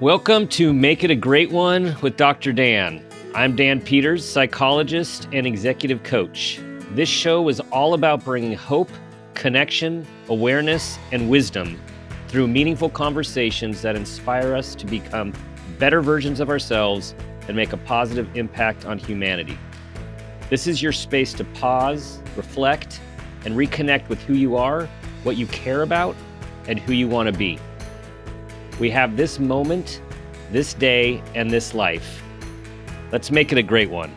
Welcome to Make It a Great One with Dr. Dan. I'm Dan Peters, psychologist and executive coach. This show is all about bringing hope, connection, awareness, and wisdom through meaningful conversations that inspire us to become better versions of ourselves and make a positive impact on humanity. This is your space to pause, reflect, and reconnect with who you are, what you care about, and who you want to be. We have this moment, this day, and this life. Let's make it a great one.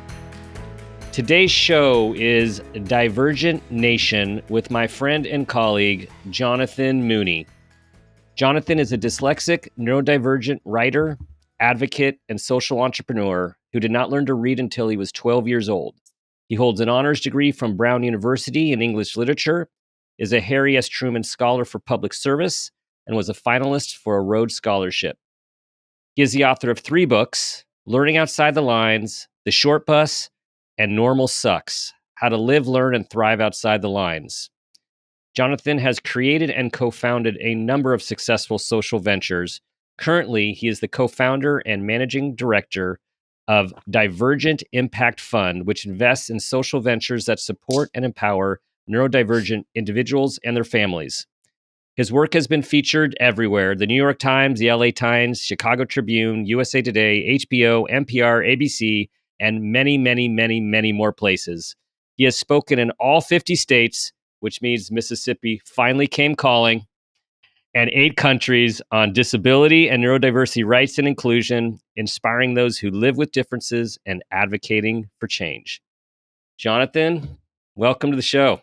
Today's show is Divergent Nation with my friend and colleague, Jonathan Mooney. Jonathan is a dyslexic, neurodivergent writer, advocate, and social entrepreneur who did not learn to read until he was 12 years old. He holds an honors degree from Brown University in English literature, is a Harry S. Truman Scholar for Public Service, and was a finalist for a Rhodes Scholarship. He is the author of 3 books, Learning Outside the Lines, The Short Bus, and Normal Sucks, How to Live, Learn, and Thrive Outside the Lines. Jonathan has created and co-founded a number of successful social ventures. Currently, he is the co-founder and managing director of Divergent Impact Fund, which invests in social ventures that support and empower neurodivergent individuals and their families. His work has been featured everywhere: the New York Times, the LA Times, Chicago Tribune, USA Today, HBO, NPR, ABC, and many, many, many, many more places. He has spoken in all 50 states, which means Mississippi finally came calling, and 8 countries on disability and neurodiversity rights and inclusion, inspiring those who live with differences and advocating for change. Jonathan, welcome to the show.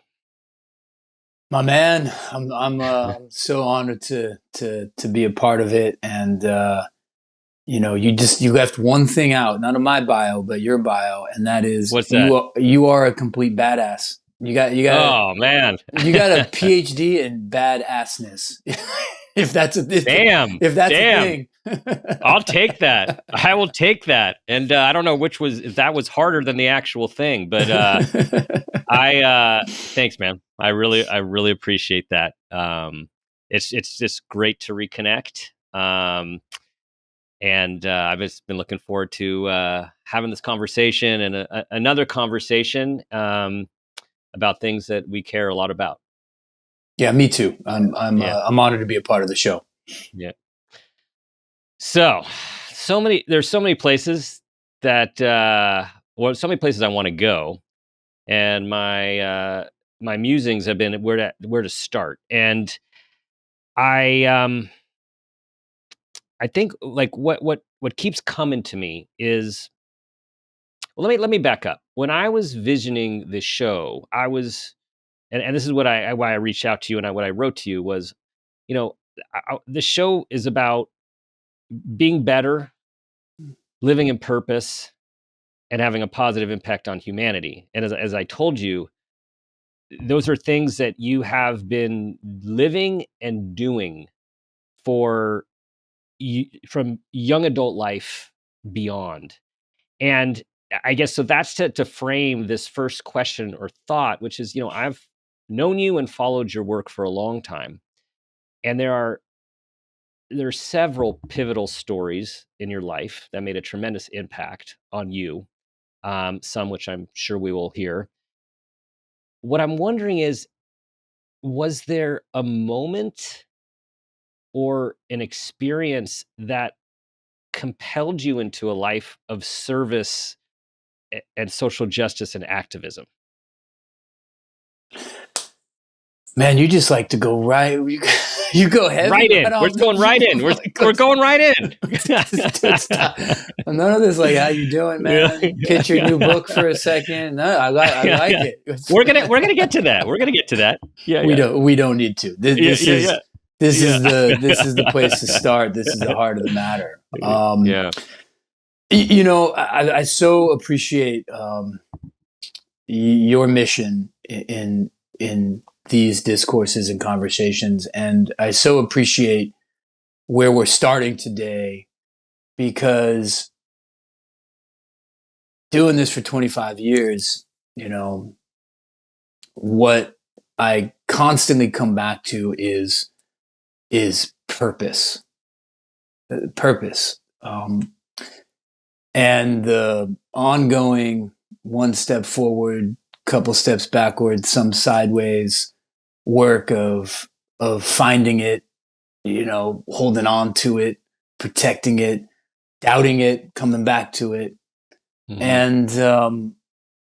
My man, I'm so honored to be a part of it, and you left one thing out, not of my bio, but your bio, and that is What's that? You are a complete badass. You got Oh man, you got a PhD in badassness. if that's a damn, if that's a thing. I'll take that. I will take that. And I don't know if that was harder than the actual thing, but thanks, man. I really appreciate that. It's just great to reconnect. And I've just been looking forward to having this conversation and another conversation about things that we care a lot about. Yeah, me too. I'm honored to be a part of the show. Yeah. There's so many places that so many places I want to go, and my musings have been where to start. And I think like what keeps coming to me is, well, let me back up. When I was visioning this show, I was, and this is why I reached out to you, and what I wrote to you was, the show is about being better, living in purpose, and having a positive impact on humanity. And as I told you, those are things that you have been living and doing for from young adult life beyond. And I guess so that's to frame this first question or thought, which is, I've known you and followed your work for a long time. And there are several pivotal stories in your life that made a tremendous impact on you, some which I'm sure we will hear. What I'm wondering is, was there a moment or an experience that compelled you into a life of service and social justice and activism? Man, you just like to go right. You go heavy. Right in. We're going right in. We're going right in. None of this like, how you doing, man? Pitch your new book for a second. No, I like it. We're gonna get to that. We're gonna get to that. Yeah. We don't need to. This is the place to start. This is the heart of the matter. I so appreciate your mission in these discourses and conversations, and I so appreciate where we're starting today, because doing this for 25 years, what I constantly come back to is purpose. purpose, and the ongoing one step forward, couple steps backward, some sideways work of finding it, holding on to it, protecting it, doubting it, coming back to it. Mm-hmm. And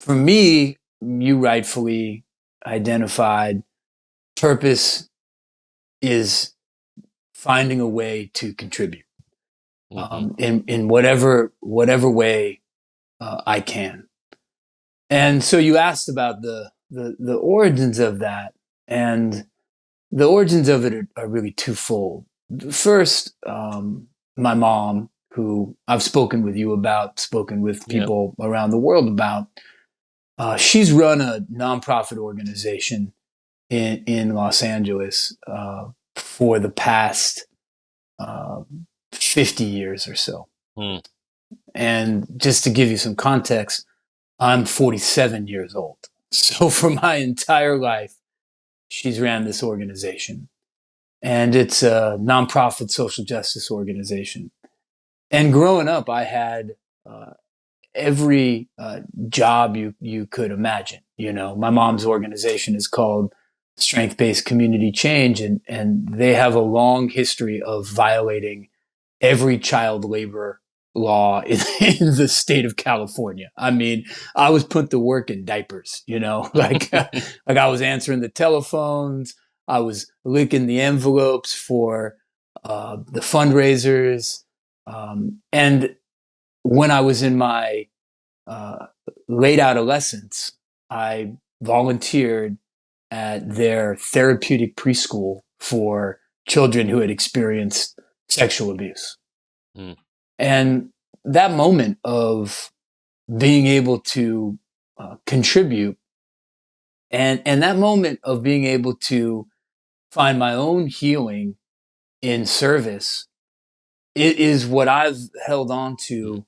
for me, you rightfully identified purpose is finding a way to contribute, in whatever way I can. And so you asked about the origins of that, and the origins of it are really twofold. First, my mom, who I've spoken with you about, spoken with people around the world about, she's run a nonprofit organization in Los Angeles for the past 50 years or so. Mm. And just to give you some context, I'm 47 years old. So for my entire life, she's ran this organization. And it's a nonprofit social justice organization. And growing up, I had every job you could imagine. My mom's organization is called Strength-Based Community Change, and they have a long history of violating every child labor law in the state of California. I mean, I was put to work in diapers, like I was answering the telephones, I was licking the envelopes for the fundraisers, and when I was in my late adolescence, I volunteered at their therapeutic preschool for children who had experienced sexual abuse. Mm. And that moment of being able to contribute, and that moment of being able to find my own healing in service, it is what I've held on to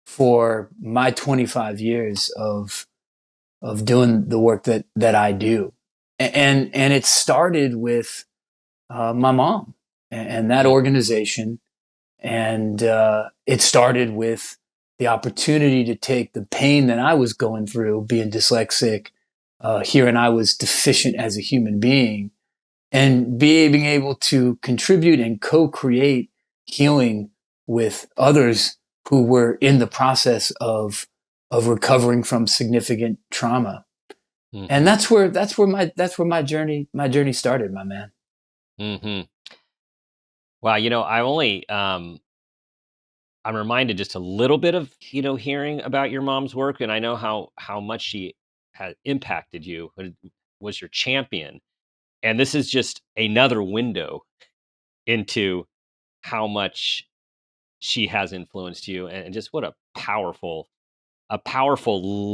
for my 25 years of doing the work that I do. And it started with my mom and that organization. And it started with the opportunity to take the pain that I was going through, being dyslexic, here, and I was deficient as a human being, and being able to contribute and co-create healing with others who were in the process of recovering from significant trauma. Mm-hmm. And that's where my journey started, my man. Mm-hmm. Wow, I only I'm reminded just a little bit of hearing about your mom's work, and I know how much she had impacted you, was your champion, and this is just another window into how much she has influenced you, and just what a powerful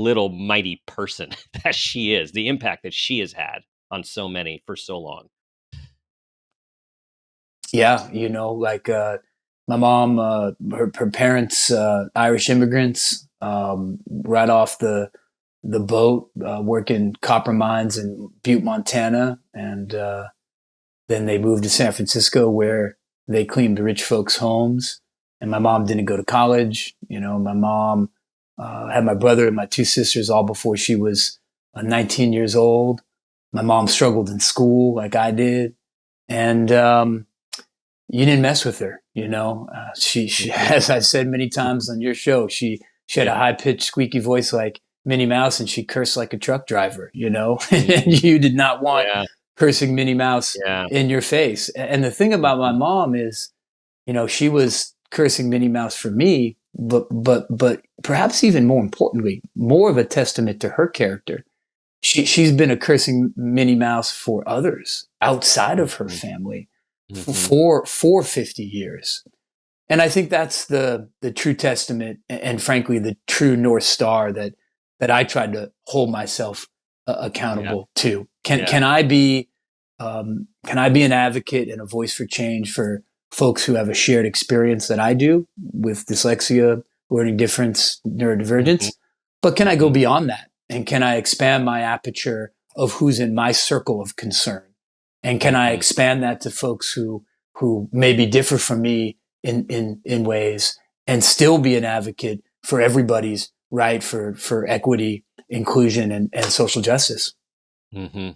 little mighty person that she is, the impact that she has had on so many for so long. Yeah, like my mom, her parents, Irish immigrants, right off the boat, working copper mines in Butte, Montana, and then they moved to San Francisco, where they cleaned the rich folks' homes. And my mom didn't go to college. My mom had my brother and my two sisters all before she was 19 years old. My mom struggled in school like I did, and you didn't mess with her. She as I've said many times on your show, she had a high pitched, squeaky voice like Minnie Mouse, and she cursed like a truck driver. And you did not want cursing Minnie Mouse in your face. And the thing about my mom is, she was cursing Minnie Mouse for me, but perhaps even more importantly, more of a testament to her character. She's been a cursing Minnie Mouse for others outside of her family for 50 years. And I think that's the true testament, and frankly, the true North Star that I tried to hold myself accountable to. Can I be an advocate and a voice for change for folks who have a shared experience that I do with dyslexia, learning difference, neurodivergence? But can I go beyond that? And can I expand my aperture of who's in my circle of concern? And can I expand that to folks who maybe differ from me in ways, and still be an advocate for everybody's right for equity, inclusion, and social justice. Mm-hmm.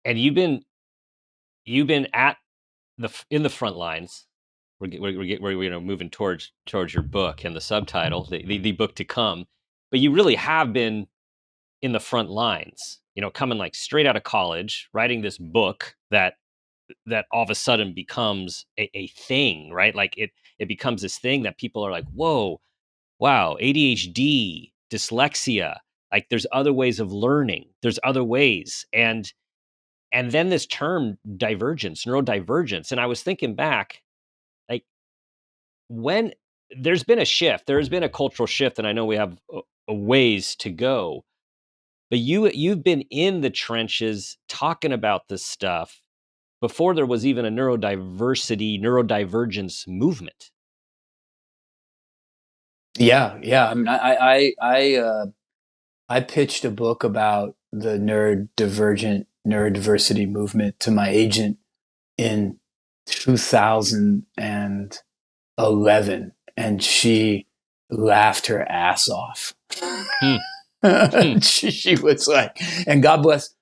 And you've been at in the front lines. We're moving towards your book and the subtitle, the book to come. But you really have been in the front lines. Coming like straight out of college, writing this book that all of a sudden becomes a thing, right? Like it becomes this thing that people are like, whoa, wow, ADHD, dyslexia. Like there's other ways of learning. There's other ways, and then this term divergence, neurodivergence. And I was thinking back, like when there's been a shift, there's been a cultural shift, and I know we have a ways to go. But you've been in the trenches talking about this stuff before there was even a neurodivergence movement. Yeah. I mean, I pitched a book about the neurodiversity movement to my agent in 2011, and she laughed her ass off. Hmm. Hmm. She was like, and God bless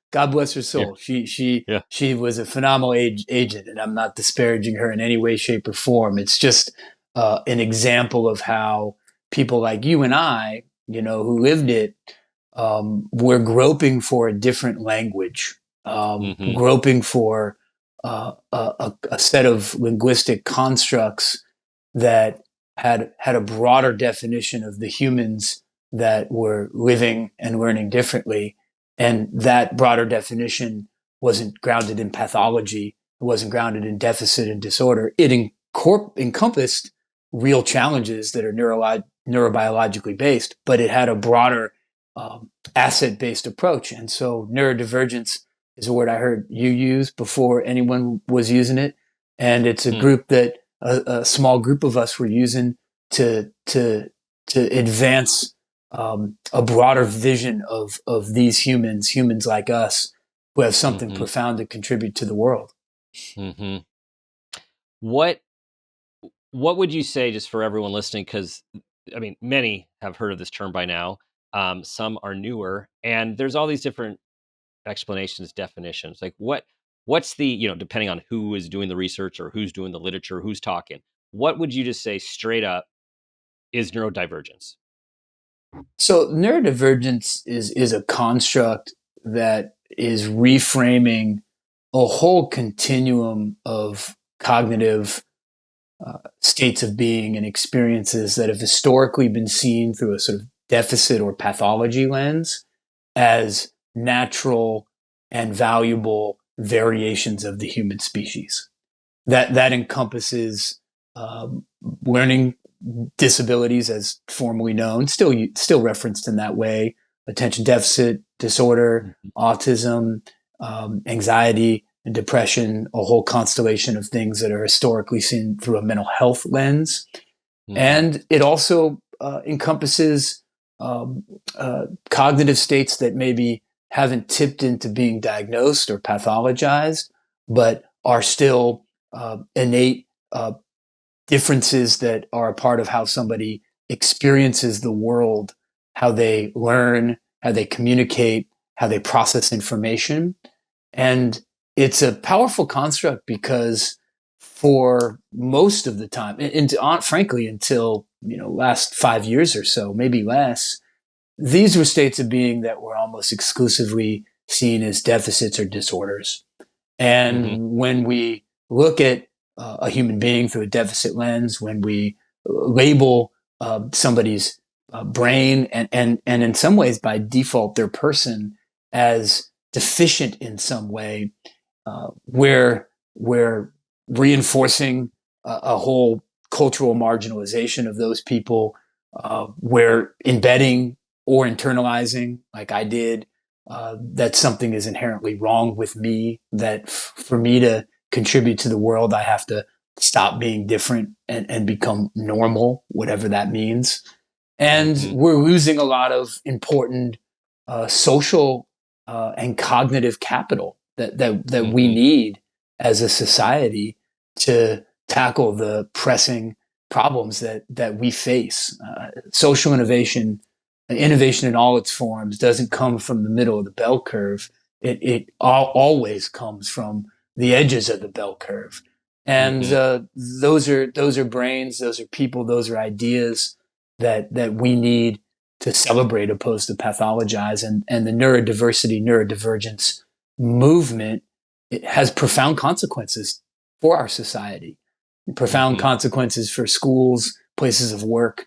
her soul. Yeah. She was a phenomenal agent, and I'm not disparaging her in any way, shape, or form. It's just an example of how people like you and I, who lived it, we're groping for a different language, Mm-hmm. groping for a set of linguistic constructs that had a broader definition of the humans that were living and learning differently. And that broader definition wasn't grounded in pathology. It wasn't grounded in deficit and disorder. It encompassed real challenges that are neurobiologically based, but it had a broader asset-based approach. And so neurodivergence is a word I heard you use before anyone was using it. And it's a group that a small group of us were using to advance a broader vision of these humans like us, who have something profound to contribute to the world. Mm-hmm. What would you say, just for everyone listening? Because I mean, many have heard of this term by now. Some are newer, and there's all these different explanations, definitions. Like what's the, depending on who is doing the research or who's doing the literature, who's talking, what would you just say straight up is neurodivergence? So neurodivergence is a construct that is reframing a whole continuum of cognitive states of being and experiences that have historically been seen through a sort of deficit or pathology lens as natural and valuable variations of the human species. That encompasses learning disabilities as formally known, still referenced in that way: attention deficit disorder, autism, anxiety, and depression, a whole constellation of things that are historically seen through a mental health lens. And it also encompasses cognitive states that maybe haven't tipped into being diagnosed or pathologized, but are still innate differences that are a part of how somebody experiences the world, how they learn, how they communicate, how they process information. And it's a powerful construct because for most of the time, and frankly, until last 5 years or so, maybe less, these were states of being that were almost exclusively seen as deficits or disorders. And when we look at a human being through a deficit lens, when we label somebody's brain and in some ways by default their person as deficient in some way, we're reinforcing a whole cultural marginalization of those people. We're embedding or internalizing, like I did, that something is inherently wrong with me, that for me to contribute to the world, I have to stop being different and become normal, whatever that means. And we're losing a lot of important social and cognitive capital that we need as a society to tackle the pressing problems that we face. Social innovation in all its forms doesn't come from the middle of the bell curve. It always comes from the edges of the bell curve. And those are brains, those are people, those are ideas that we need to celebrate opposed to pathologize. And the neurodivergence movement, it has profound consequences for our society, profound consequences for schools, places of work,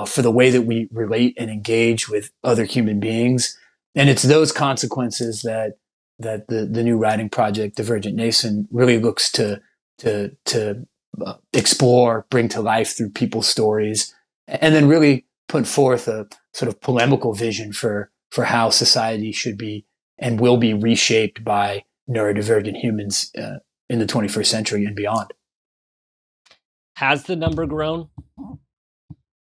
for the way that we relate and engage with other human beings. And it's those consequences that the new writing project, Divergent Nation, really looks to explore, bring to life through people's stories, and then really put forth a sort of polemical vision for how society should be and will be reshaped by neurodivergent humans in the 21st century and beyond. Has the number grown?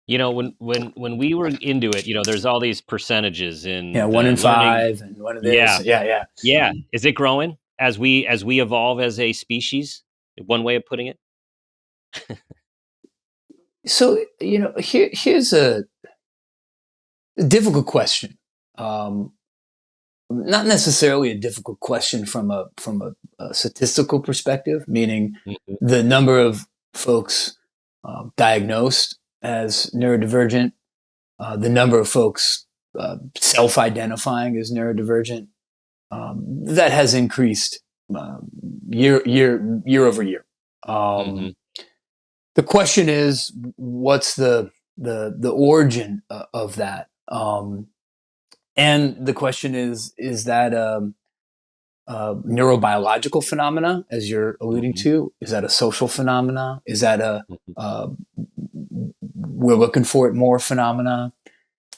You know, when we were into it, you know, there's all these percentages in 1 in 5 and one of this. Yeah. Is it growing as we evolve as a species? One way of putting it. So, you know, here's a difficult question. Not necessarily a difficult question from a statistical perspective, meaning the number of folks diagnosed as neurodivergent, the number of folks self-identifying as neurodivergent, that has increased year over year. The question is, what's the origin of that? And the question is that neurobiological phenomena, as you're alluding to? Is that a social phenomena? Is that we're looking for it more phenomena?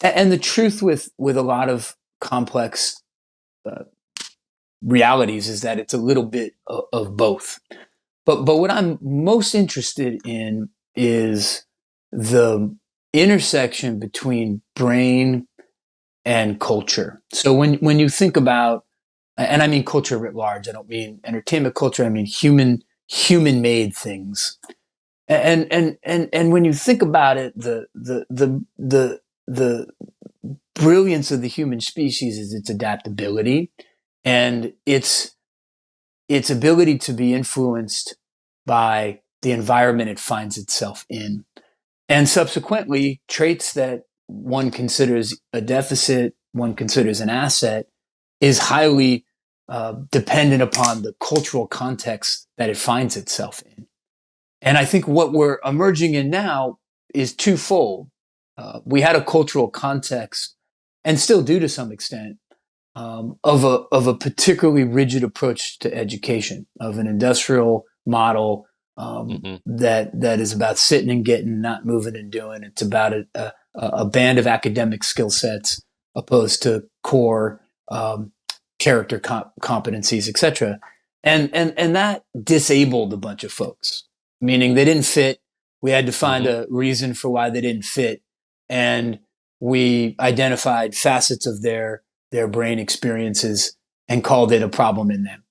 And the truth with a lot of complex realities is that it's a little bit of both. But what I'm most interested in is the intersection between brain and culture. So when you think about, and I mean culture writ large, I don't mean entertainment culture, I mean human-made things. And when you think about it, the brilliance of the human species is its adaptability and its ability to be influenced by the environment it finds itself in. And subsequently, traits that one considers a deficit, one considers an asset, is highly dependent upon the cultural context that it finds itself in. And I think what we're emerging in now is twofold. We had a cultural context, and still do to some extent, of a particularly rigid approach to education, of an industrial model that is about sitting and getting, not moving and doing. It's about a band of academic skill sets opposed to core character competencies, etc. And that disabled a bunch of folks, meaning they didn't fit. We had to find a reason for why they didn't fit, and we identified facets of their brain experiences and called it a problem in them.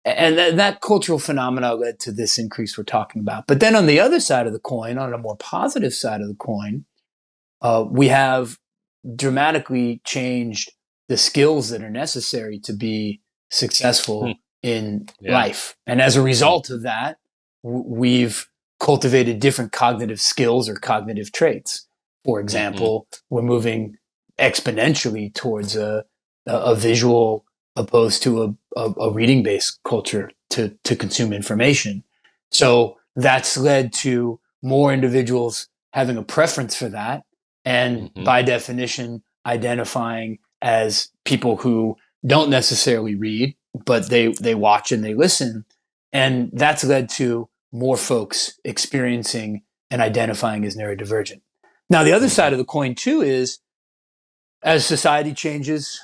And that cultural phenomena led to this increase we're talking about. But then on the other side of the coin, on a more positive side of the coin, we have dramatically changed the skills that are necessary to be successful in life. And as a result of that, we've cultivated different cognitive skills or cognitive traits. For example, we're moving exponentially towards a visual opposed to a reading-based culture to consume information. So that's led to more individuals having a preference for that, and by definition, identifying as people who don't necessarily read, but they watch and they listen. And that's led to more folks experiencing and identifying as neurodivergent. Now, the other side of the coin, too, is as society changes,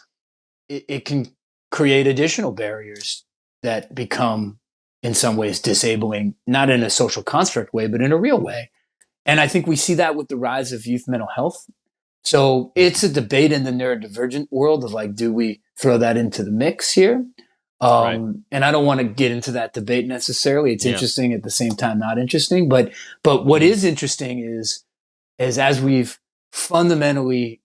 it can create additional barriers that become, in some ways, disabling, not in a social construct way, but in a real way. And I think we see that with the rise of youth mental health. So it's a debate in the neurodivergent world of like, do we throw that into the mix here? Right. And I don't want to get into that debate necessarily. It's Yeah. interesting at the same time, not interesting. But what Mhm. is interesting is as we've fundamentally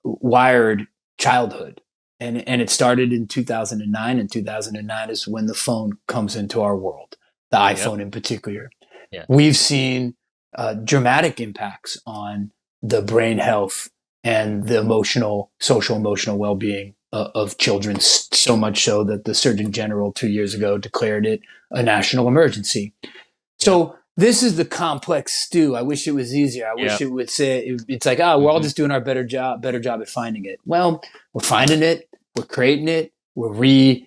wired childhood, and it started in 2009. And 2009 is when the phone comes into our world, the Yep. iPhone in particular. Yeah. We've seen dramatic impacts on the brain health and the social emotional well-being of children, so much so that the Surgeon General 2 years ago declared it a national emergency. Yep. So this is the complex stew. I wish it was easier. I wish Yep. it would say it's like, oh, we're all Mhm. just doing our better job at finding it. Well, we're finding it, we're creating it, we're re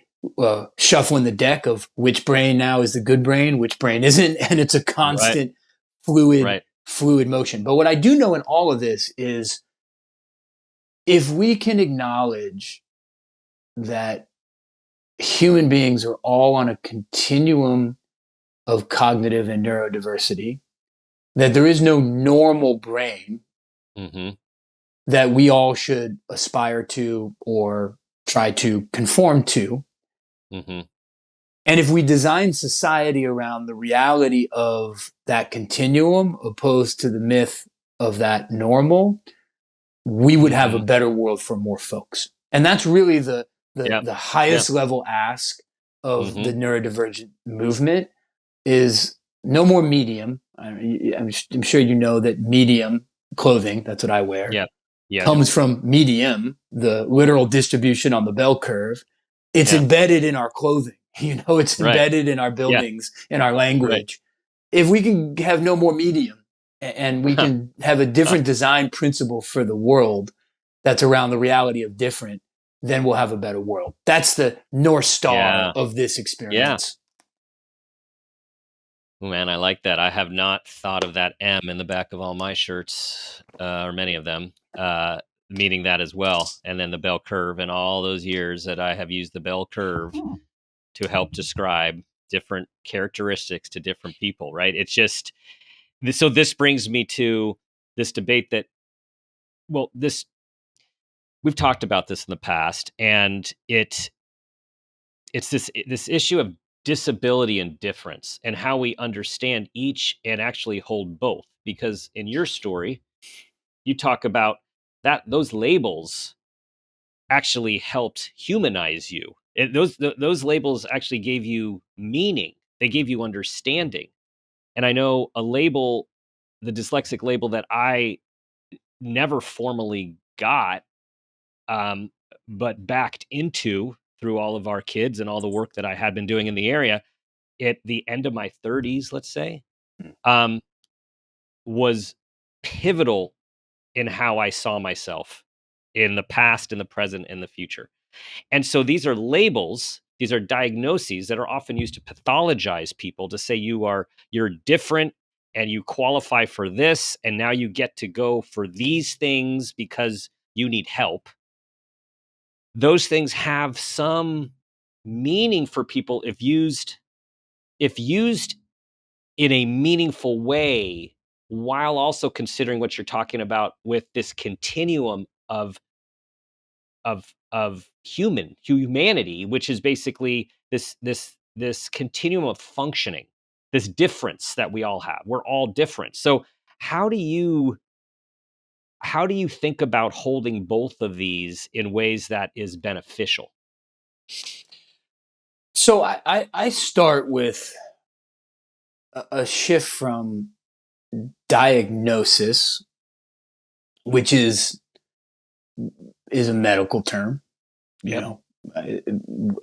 shuffling the deck of which brain now is the good brain, which brain isn't, and it's a Right. constant fluid Right. fluid motion. But what I do know in all of this is if we can acknowledge that human beings are all on a continuum of cognitive and neurodiversity, that there is no normal brain Mhm. that we all should aspire to or try to conform to. Mhm. And if we design society around the reality of that continuum opposed to the myth of that normal, we would have a Mhm. better world for more folks. And that's really Yep. the Yeah. highest level ask of Mhm. the neurodivergent movement is no more medium. I'm sure you know that medium clothing, that's what I wear, Yep. Yeah. comes from medium, the literal distribution on the bell curve. It's Yeah. embedded in our clothing. It's Right. embedded in our Yeah. buildings, in our Right. language. If we can have no more medium and we can have a different design principle for the world that's around the reality of different, then we'll have a better world. That's the North Star Yeah. of this Yeah. experience. Oh, man, I like that. I have not thought of that M in the back of all my shirts, or many of them, meaning that as well. And then the bell curve, and all those years that I have used the bell curve to help describe different characteristics to different people, right? It's just, so this brings me to this debate that, well, this, we've talked about this in the past, and it's this issue of disability and difference, and how we understand each and actually hold both. Because in your story, you talk about that those labels actually helped humanize you. Those labels actually gave you meaning. They gave you understanding. And I know a label, the dyslexic label that I never formally got, um, but backed into through all of our kids and all the work that I had been doing in the area at the end of my 30s, let's say, um, was pivotal in how I saw myself in the past, in the present, and the future. And so these are labels, these are diagnoses that are often used to pathologize people, to say you're different and you qualify for this, and now you get to go for these things because you need help. Those things have some meaning for people if used in a meaningful way, while also considering what you're talking about with this continuum of humanity, which is basically this continuum of functioning, this difference that we all have. We're all different. So how do you how do you think about holding both of these in ways that is beneficial? So I start with a shift from diagnosis, which is a medical term, you Yep. know,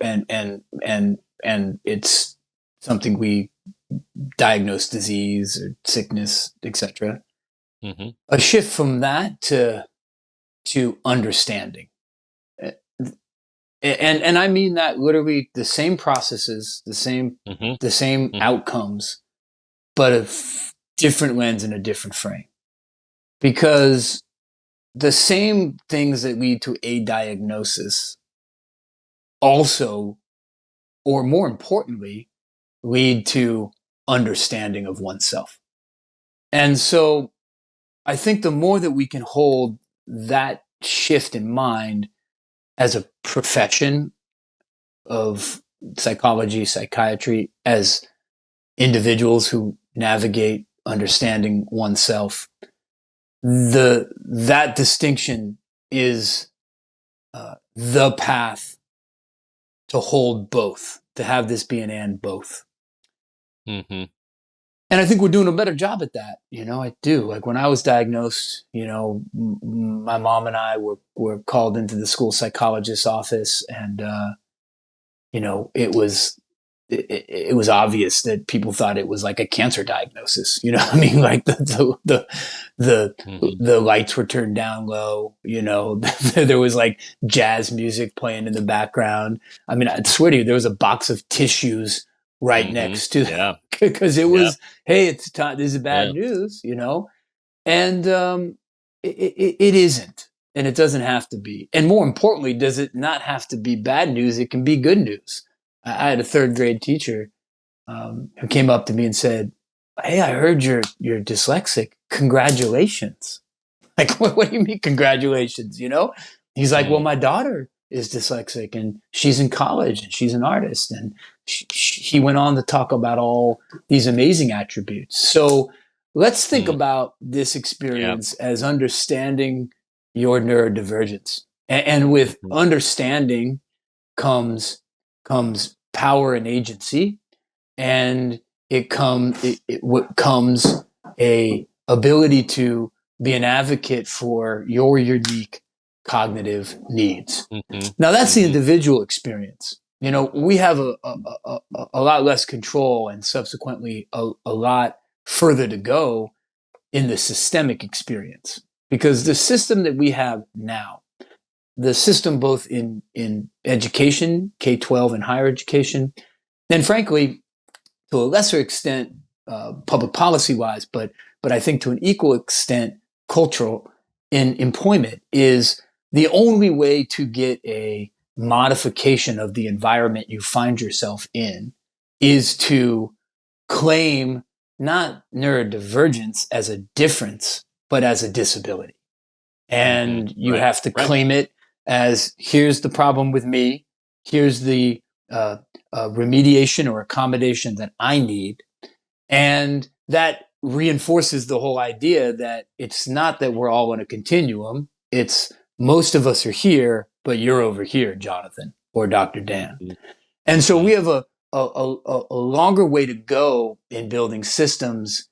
and it's something we diagnose disease or sickness, etc. Hmm. A shift from that to understanding, and I mean that literally the same processes, Hmm. the same Hmm. outcomes, but different lens and a different frame, because the same things that lead to a diagnosis also, or more importantly, lead to understanding of oneself. And so I think the more that we can hold that shift in mind as a profession of psychology, psychiatry as individuals who navigate understanding oneself. That distinction is the path to hold both, to have this be an and both. Mm-hmm. And I think we're doing a better job at that. I do. Like when I was diagnosed, my mom and I were called into the school psychologist's office, and it was obvious that people thought it was like a cancer diagnosis. I mean, like Mm-hmm. the lights were turned down low. There was like jazz music playing in the background. I mean, I swear to you, there was a box of tissues right Mm-hmm. next to Yeah. because it Yeah. was, hey, it's time. This is bad Yeah. news. And it isn't, and it doesn't have to be. And more importantly, does it not have to be bad news? It can be good news. I had a third grade teacher who came up to me and said, "Hey, I heard you're dyslexic. Congratulations!" Like, what do you mean, congratulations? He's like, "Well, Mm. my daughter is dyslexic, and she's in college, and she's an artist." And he went on to talk about all these amazing attributes. So let's think Mm. about this Yeah. experience as understanding your neurodivergence, and with Mm-hmm. understanding comes power and agency, and what comes a ability to be an advocate for your unique cognitive needs. Mm-hmm. Now that's the Mm-hmm. individual experience. We have a lot less control, and subsequently a lot further to go in the systemic experience, because the system that we have now, the system both in education, K-12 and higher education, and frankly, to a lesser extent, public policy wise, but I think to an equal extent, cultural in employment, is the only way to get a modification of the environment you find yourself in is to claim not neurodivergence as a difference, but as a disability. Mm-hmm. And you Right. have to Right. claim it as, here's the problem with me, here's the remediation or accommodation that I need. And that reinforces the whole idea that it's not that we're all on a continuum. It's most of us are here, but you're over here, Jonathan or Dr. Dan. Mm-hmm. And so Mm-hmm. we have a longer way to go in building systems,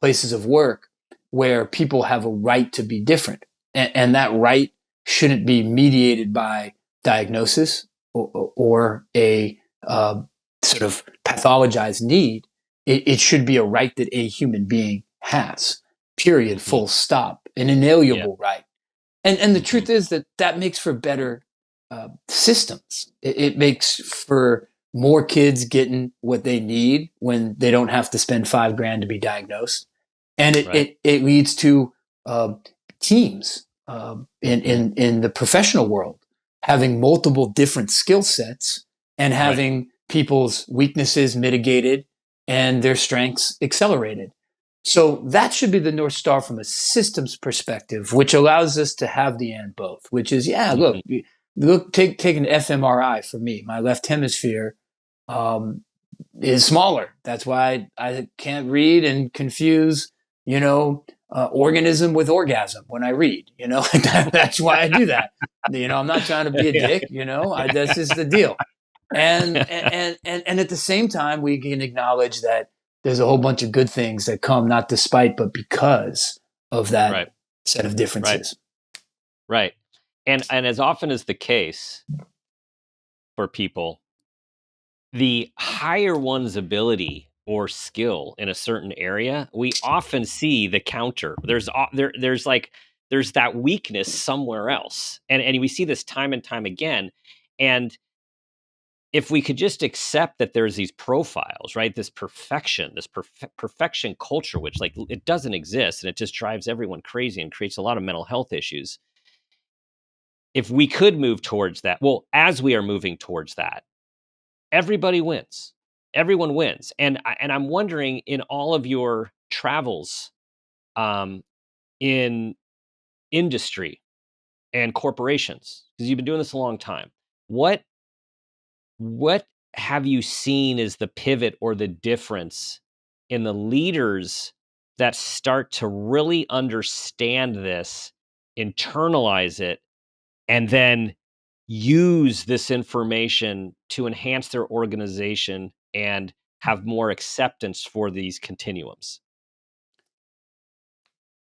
places of work where people have a right to be different. And that right shouldn't be mediated by diagnosis or a sort of pathologized need. It should be a right that a human being has, period, Mm-hmm. full stop, an Yeah. inalienable right. And the Mm-hmm. truth is that makes for better systems. It makes for more kids getting what they need when they don't have to spend $5,000 to be diagnosed, and it Right. it, it leads to teams Mm-hmm. in the professional world having multiple different skill sets and Right. having people's weaknesses mitigated and their strengths accelerated. So that should be the North Star from a systems perspective, which allows us to have the and both, which is, yeah, Mm-hmm. look, take an fMRI for me. My left hemisphere um, is smaller. That's why I can't read and confuse, organism with orgasm when I read. That's why I do that. I'm not trying to be a Yeah. dick. That's just the deal. And at the same time, we can acknowledge that there's a whole bunch of good things that come not despite but because of that Right. set of Right. differences. Right. And as often is the case for people, the higher one's ability or skill in a certain area, we often see the counter. There's that weakness somewhere else. And we see this time and time again. And if we could just accept that there's these profiles, right? This perfection, perfection culture, which like it doesn't exist and it just drives everyone crazy and creates a lot of mental health issues. If we could move towards that, well, as we are moving towards that, everybody wins. Everyone wins. And I'm wondering, in all of your travels, in industry and corporations, because you've been doing this a long time, what what have you seen as the pivot or the difference in the leaders that start to really understand this, internalize it, and then use this information to enhance their organization and have more acceptance for these continuums?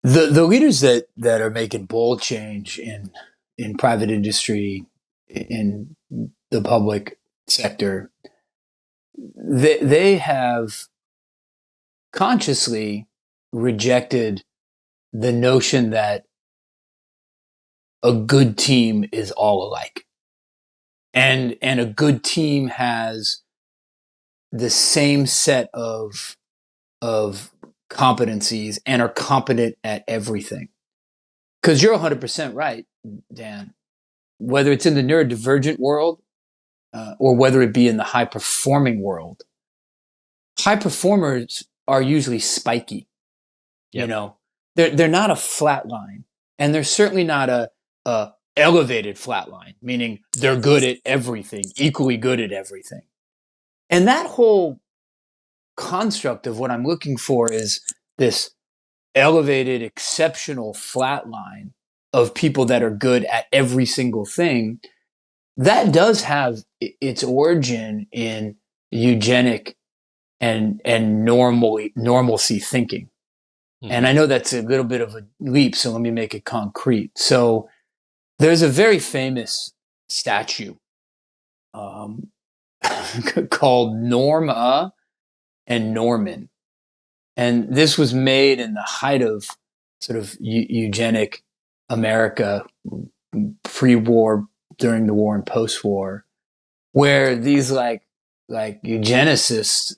The leaders that are making bold change in private industry, in the public sector, they have consciously rejected the notion that a good team is all alike, and a good team has the same set of competencies and are competent at everything. Because you're 100% right, Dan. Whether it's in the neurodivergent world or whether it be in the high performing world, high performers are usually spiky. Yep. You know, they're not a flat line, and they're certainly not a elevated flat line, meaning they're good at everything, equally good at everything. And that whole construct of what I'm looking for is this elevated, exceptional flat line of people that are good at every single thing. That does have its origin in eugenic and normalcy thinking. Mm-hmm. And I know that's a little bit of a leap, so let me make it concrete. So there's a very famous statue called Norma and Norman. And this was made in the height of sort of eugenic America, pre-war, during the war, and post-war, where these like eugenicists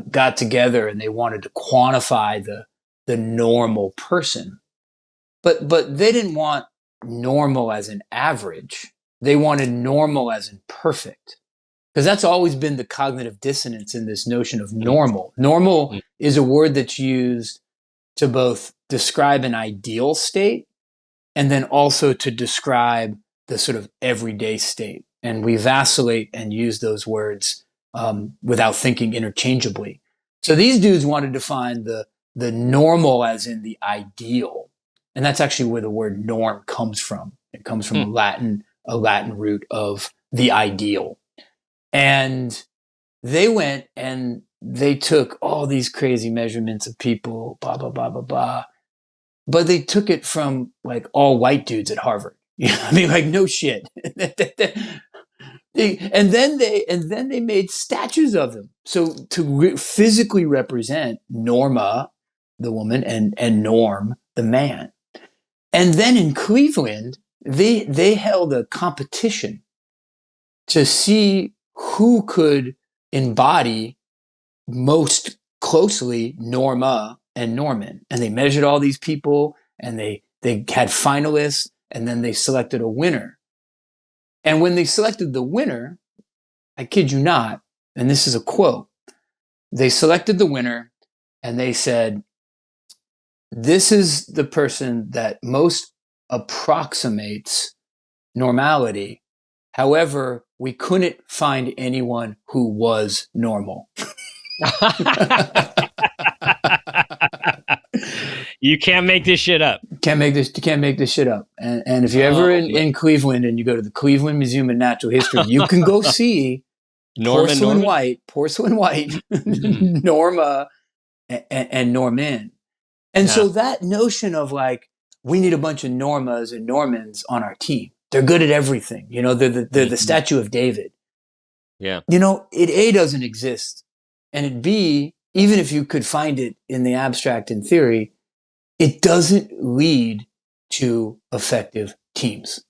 got together and they wanted to quantify the normal person, but they didn't want normal as an average. They wanted normal as in perfect. Because that's always been the cognitive dissonance in this notion of normal. Normal is a word that's used to both describe an ideal state and then also to describe the sort of everyday state. And we vacillate and use those words without thinking interchangeably. So these dudes wanted to find the normal as in the ideal. And that's actually where the word norm comes from. It comes from a Latin root of the ideal. And they went and they took all these crazy measurements of people, blah, blah, blah, blah, blah. But they took it from like all white dudes at Harvard. You know, I mean, like, no shit. And then they made statues of them. So to physically represent Norma, the woman, and Norm, the man. And then in Cleveland, they held a competition to see who could embody most closely Norma and Norman. And they measured all these people, and they had finalists, and then they selected a winner. And when they selected the winner, I kid you not, and this is a quote, they selected the winner and they said, this is the person that most approximates normality. However, we couldn't find anyone who was normal. You can't make this shit up. Can't make this shit up. And if you're ever in Cleveland and you go to the Cleveland Museum of Natural History, you can go see porcelain white, Norma and Norman. And so that notion of like, we need a bunch of Normas and Normans on our team. They're good at everything. You know, they're the statue of David. Yeah. You know, it A, doesn't exist. And it B, even if you could find it in the abstract in theory, it doesn't lead to effective teams.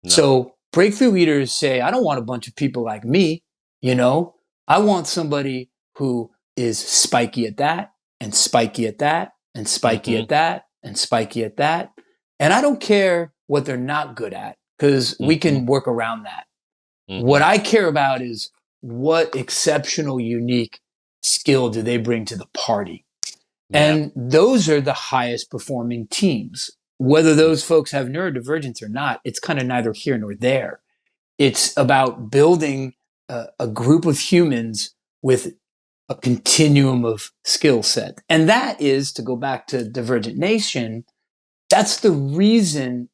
No. So breakthrough leaders say, I don't want a bunch of people like me. You know, I want somebody who is spiky at that and spiky at that and spiky at that and spiky at that. And I don't care what they're not good at, because we can work around that. What I care about is what exceptional, unique skill do they bring to the party? Yeah. And those are the highest performing teams. Whether those folks have neurodivergence or not, it's kind of neither here nor there. It's about building a group of humans with a continuum of skill set. And that is, to go back to Divergent Nation, that's the reason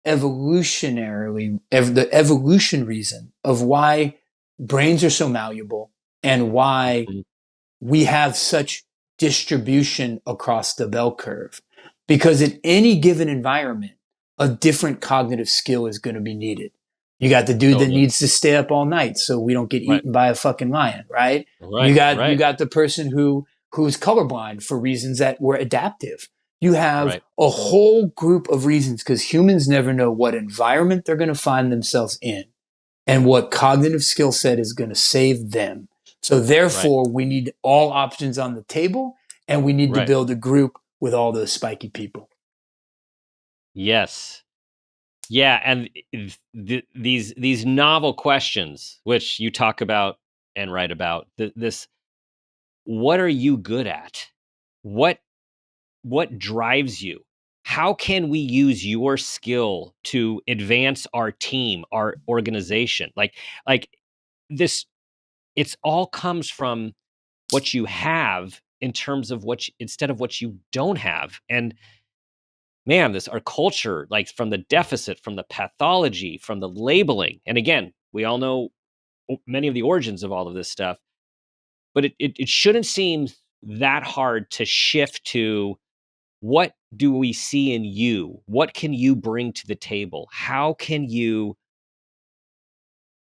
evolutionarily, the evolution reason of why brains are so malleable and why Mhm. we have such distribution across the bell curve. Because in any given environment, a different cognitive skill is going to be needed. You got the dude that Totally. needs to stay up all night so we don't get Right. eaten by a fucking lion, right? Right. You Right. got the person who's colorblind for reasons that were adaptive. You have Right. a whole group of reasons because humans never know what environment they're going to find themselves in and what cognitive skill set is going to save them. So Right. therefore, we need all options on the table, and we need to Right. build a group with all those spiky people. Yes. Yeah, and these novel questions, which you talk about and write about, this what are you good at? What what drives you? How can we use your skill to advance our team, our organization? Like this, it's all comes from what you have in terms of instead of what you don't have. And man, this our culture, like from the deficit, from the pathology, from the labeling. And again, we all know many of the origins of all of this stuff, but it shouldn't seem that hard to shift to what do we see in you? What can you bring to the table? How can you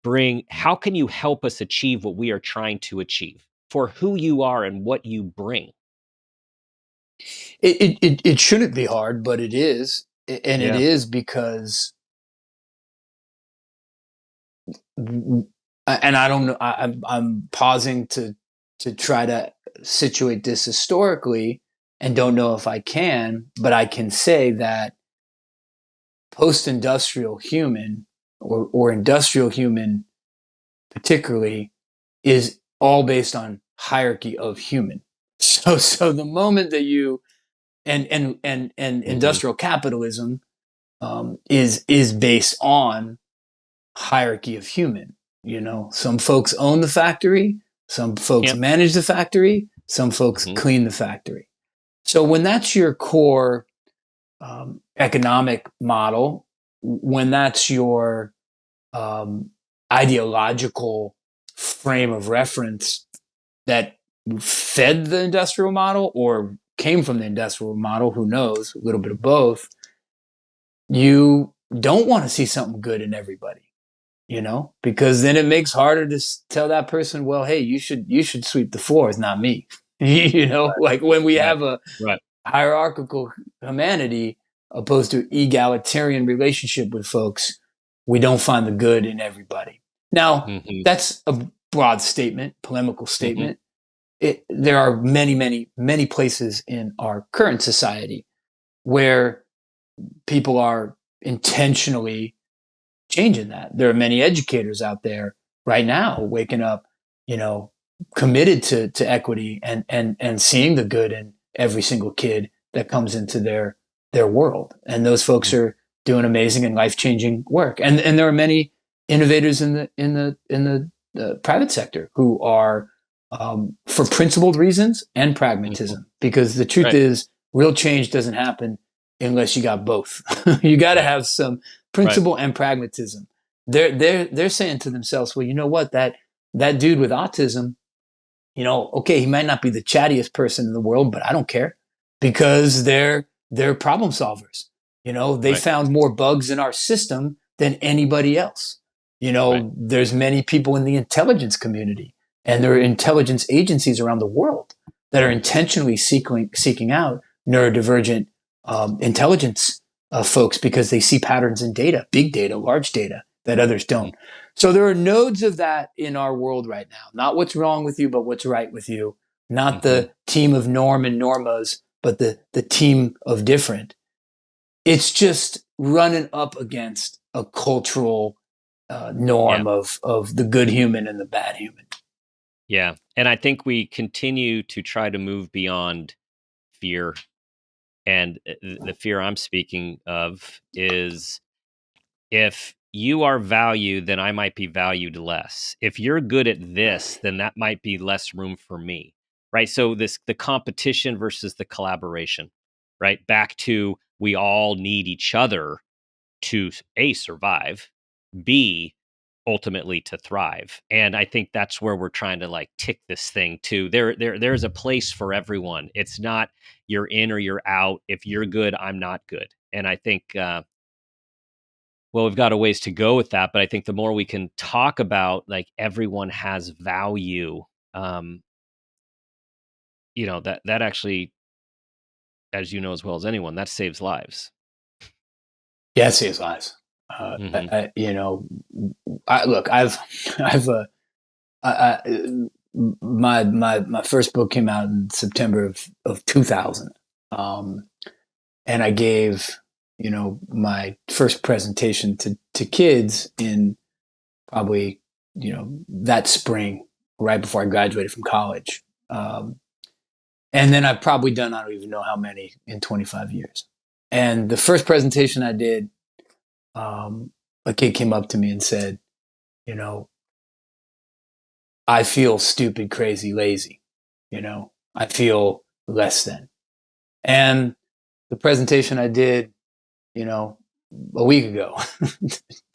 help us achieve what we are trying to achieve for who you are and what you bring? It shouldn't be hard, but it is, and it Yeah. is because, and I don't know. I'm pausing to try to situate this historically, and don't know if I can, but I can say that post-industrial human or industrial human particularly is all based on hierarchy of human. So the moment that you and Hmm. industrial capitalism is based on hierarchy of human. You know, some folks own the factory, some folks Yep. manage the factory, some folks Hmm. clean the factory. So when that's your core economic model, when that's your um, ideological frame of reference that fed the industrial model or came from the industrial model, who knows, a little bit of both, you don't want to see something good in everybody, you know, because then it makes harder to tell that person, well, hey, you should sweep the floors, not me. You know, like when we Right. have a Right. hierarchical humanity opposed to egalitarian relationship with folks, we don't find the good in everybody. Now, Hmm. that's a broad statement, polemical Hmm. statement. There are many, many, many places in our current society where people are intentionally changing that. There are many educators out there right now waking up, you know, committed to equity and seeing the good in every single kid that comes into their world. And those folks are doing amazing and life changing work. And there are many innovators in the private sector who are for principled reasons and Hmm. pragmatism. Because the truth Right. is, real change doesn't happen unless you got both. You got to Right. have some Right. principle and pragmatism. They're saying to themselves, well, you know what, that dude with autism, you know, okay, he might not be the chattiest person in the world, but I don't care because they're problem solvers. You know, they Right. found more bugs in our system than anybody else. You Right. know, there's many people in the intelligence community and there are intelligence agencies around the world that are intentionally seeking out neurodivergent intelligence folks because they see patterns in data, big data, large data that others don't. So there are nodes of that in our world right now. Not what's wrong with you, but what's right with you. Not Hmm. the team of norm and normas, but the team of different. It's just running up against a cultural Yeah. norm of the good human and the bad human. Yeah. And I think we continue to try to move beyond fear. And the fear I'm speaking of is if you are valued, then I might be valued less. If you're good at this, then that might be less room for me. Right. So the competition versus the collaboration, right? Back to we all need each other to A, survive, B, ultimately to thrive. And I think that's where we're trying to like tick this thing too. There's a place for everyone. It's not you're in or you're out. If you're good, I'm not good. And I think well, we've got a ways to go with that, but I think the more we can talk about like everyone has value, um, that actually, as you know as well as anyone, that saves lives. Yeah, it saves lives. Hmm. Look, I've, my first book came out in September of 2000. Um, and I gave, my first presentation to kids in probably, that spring, right before I graduated from college. And then I've probably done, I don't even know how many in 25 years. And the first presentation I did, a kid came up to me and said, you know, I feel stupid, crazy, lazy. I feel less than. And the presentation I did, you know, a week ago,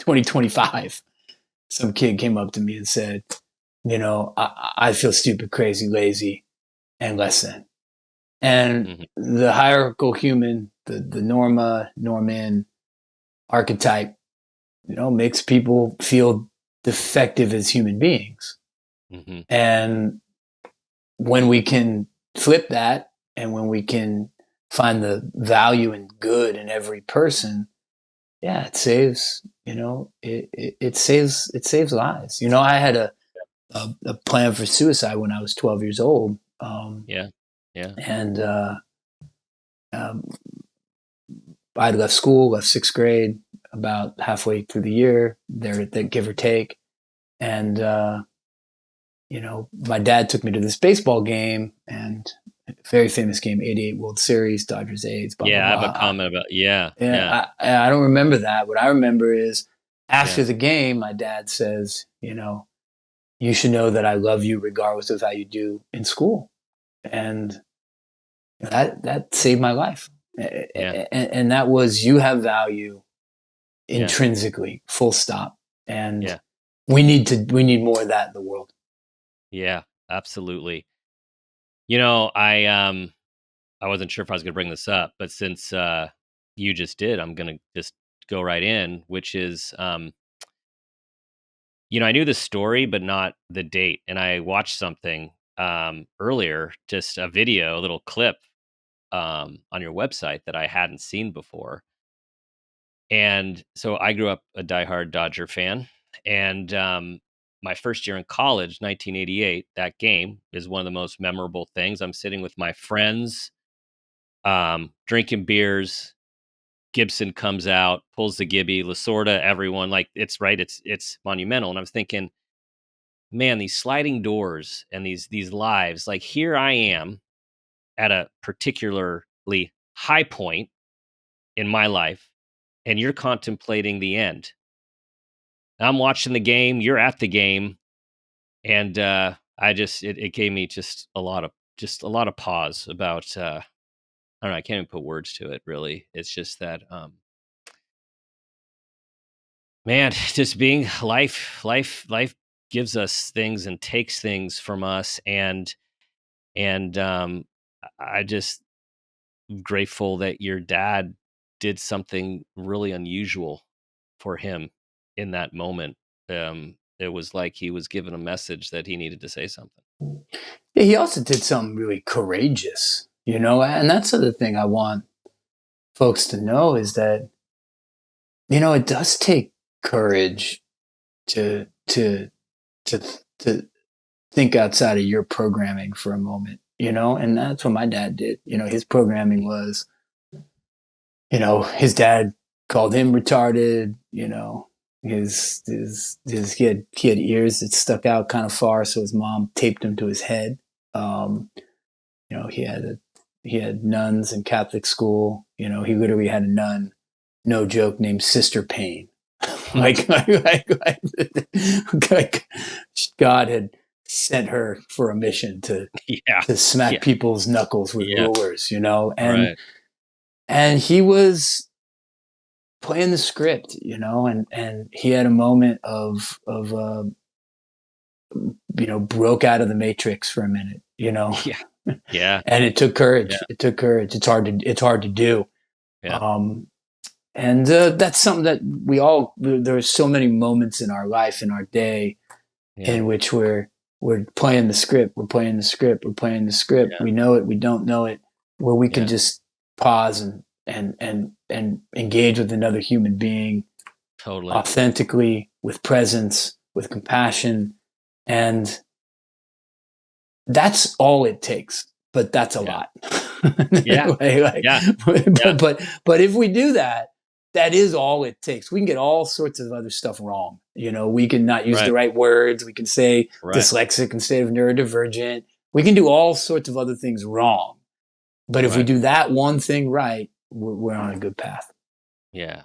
2025, some kid came up to me and said, I feel stupid, crazy, lazy, and less than. And Hmm. the hierarchical human, the norma, norman archetype, makes people feel defective as human beings. Hmm. And when we can flip that and when we can find the value and good in every person, yeah, it saves, it saves lives. I had a plan for suicide when I was 12 years old. Yeah. Yeah. And um, I left school, left sixth grade about halfway through the year, there, give or take. And, my dad took me to this baseball game and very famous game, 88 World Series, Dodgers A's, blah, blah, Yeah. I have a blah. comment about, yeah. Yeah. Yeah, I don't remember that. What I remember is after Yeah. the game, my dad says, you should know that I love you regardless of how you do in school. And that saved my life. Yeah. And that was, you have value Yeah. intrinsically, full stop. And Yeah. we need more of that in the world. Yeah. Absolutely. I wasn't sure if I was going to bring this up, but since you just did, I'm going to just go right in, which is, I knew the story, but not the date. And I watched something earlier, just a video, a little clip on your website that I hadn't seen before. And so I grew up a diehard Dodger fan. And my first year in college, 1988, that game is one of the most memorable things. I'm sitting with my friends, drinking beers. Gibson comes out, pulls the Gibby, Lasorda, everyone like it's right. It's monumental. And I was thinking, man, these sliding doors and these lives, like here I am at a particularly high point in my life, and you're contemplating the end. I'm watching the game, you're at the game, and I just it gave me just a lot of pause about I don't know, I can't even put words to it really. It's just that man, just being life gives us things and takes things from us, and I just grateful that your dad did something really unusual for him in that moment. It was like he was given a message that he needed to say something. Yeah, he also did something really courageous, and that's the other thing I want folks to know is that, it does take courage to to to to think outside of your programming for a moment, and that's what my dad did. His programming was, his dad called him retarded. He had ears that stuck out kind of far, so his mom taped them to his head. Um, he had nuns in Catholic school. He literally had a nun, no joke, named Sister Payne. like God had sent her for a mission to Yeah. smack Yeah. people's knuckles with Yeah. rulers, you know, Right. and he was playing the script, you know, and he had a moment of you know, broke out of the matrix for a minute, you know. Yeah. Yeah. And it took courage. Yeah. It took courage. It's hard to do. Yeah. And that's something that there are so many moments in our life, in our day, Yeah. in which we're playing the script. We're playing the script. We're playing the script. Yeah. We know it. We don't know it. Where we can Yeah. just pause and engage with another human being Totally. authentically, with presence, with compassion, and that's all it takes. But that's a lot. Yeah. Yeah. But if we do that, that is all it takes. We can get all sorts of other stuff wrong. You know, we can not use Right. the right words. We can say Right. dyslexic instead of neurodivergent. We can do all sorts of other things wrong. But if we Right. do that one thing right, we're on a good path. Yeah.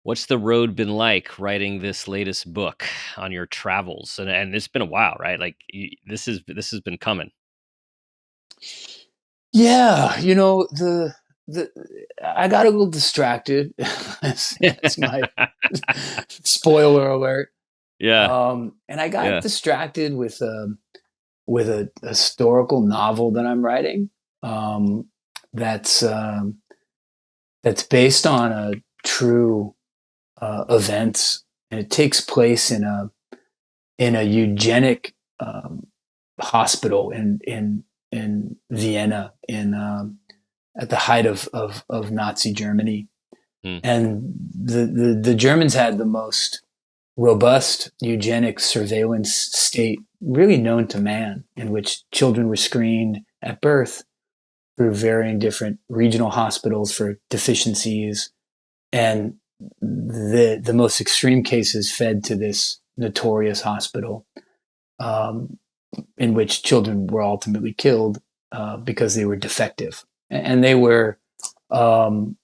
What's the road been like writing this latest book on your travels? And it's been a while, right? Like this has been coming. Yeah, you know, the I got a little distracted. That's my spoiler alert. Yeah. And I got Yeah. distracted with a historical novel that I'm writing. That's that's based on a true events, and it takes place in a eugenic hospital in Vienna at the height of Nazi Germany. Hmm. And the Germans had the most robust eugenic surveillance state really known to man, in which children were screened at birth through varying different regional hospitals for deficiencies, and the most extreme cases fed to this notorious hospital, in which children were ultimately killed because they were defective, and they were um,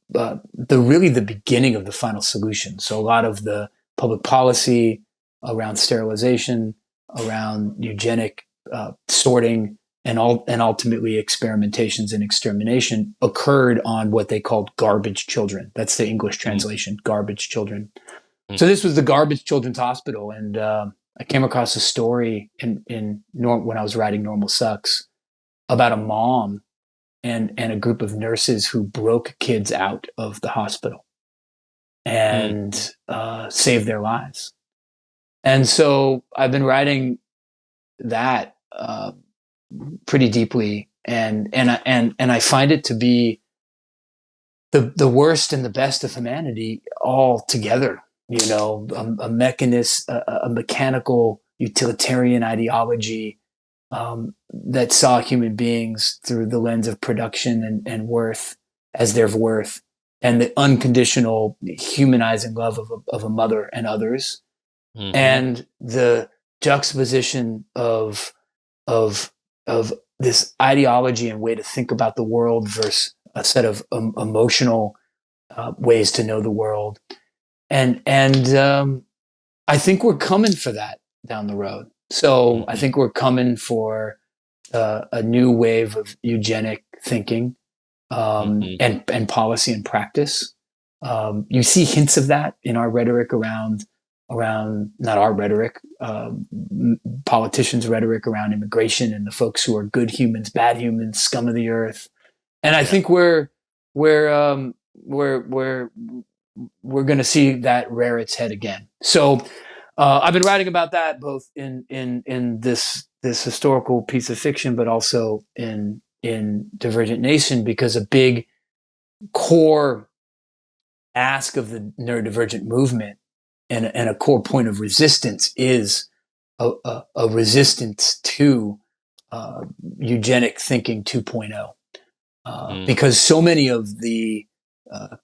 the beginning of the final solution. So a lot of the public policy around sterilization, around eugenic sorting, and ultimately experimentations and extermination occurred on what they called garbage children. That's the English translation, garbage children. So this was the Garbage Children's Hospital, and I came across a story when I was writing Normal Sucks about a mom and a group of nurses who broke kids out of the hospital and saved their lives. And so I've been writing that pretty deeply, and I find it to be the worst and the best of humanity all together. You know, a mechanical utilitarian ideology that saw human beings through the lens of production and worth as their worth, and the unconditional humanizing love of a mother and others, and the juxtaposition of this ideology and way to think about the world versus a set of emotional ways to know the world, and I think we're coming for that down the road. So I think we're coming for a new wave of eugenic thinking and policy and practice. You see hints of that in our rhetoric around not our rhetoric, politicians' rhetoric around immigration and the folks who are good humans, bad humans, scum of the earth. And I think we're going to see that rear its head again. So I've been writing about that both in this historical piece of fiction, but also in Divergent Nation, because a big core ask of the neurodivergent movement and a core point of resistance is a resistance to eugenic thinking 2.0. Because so many of the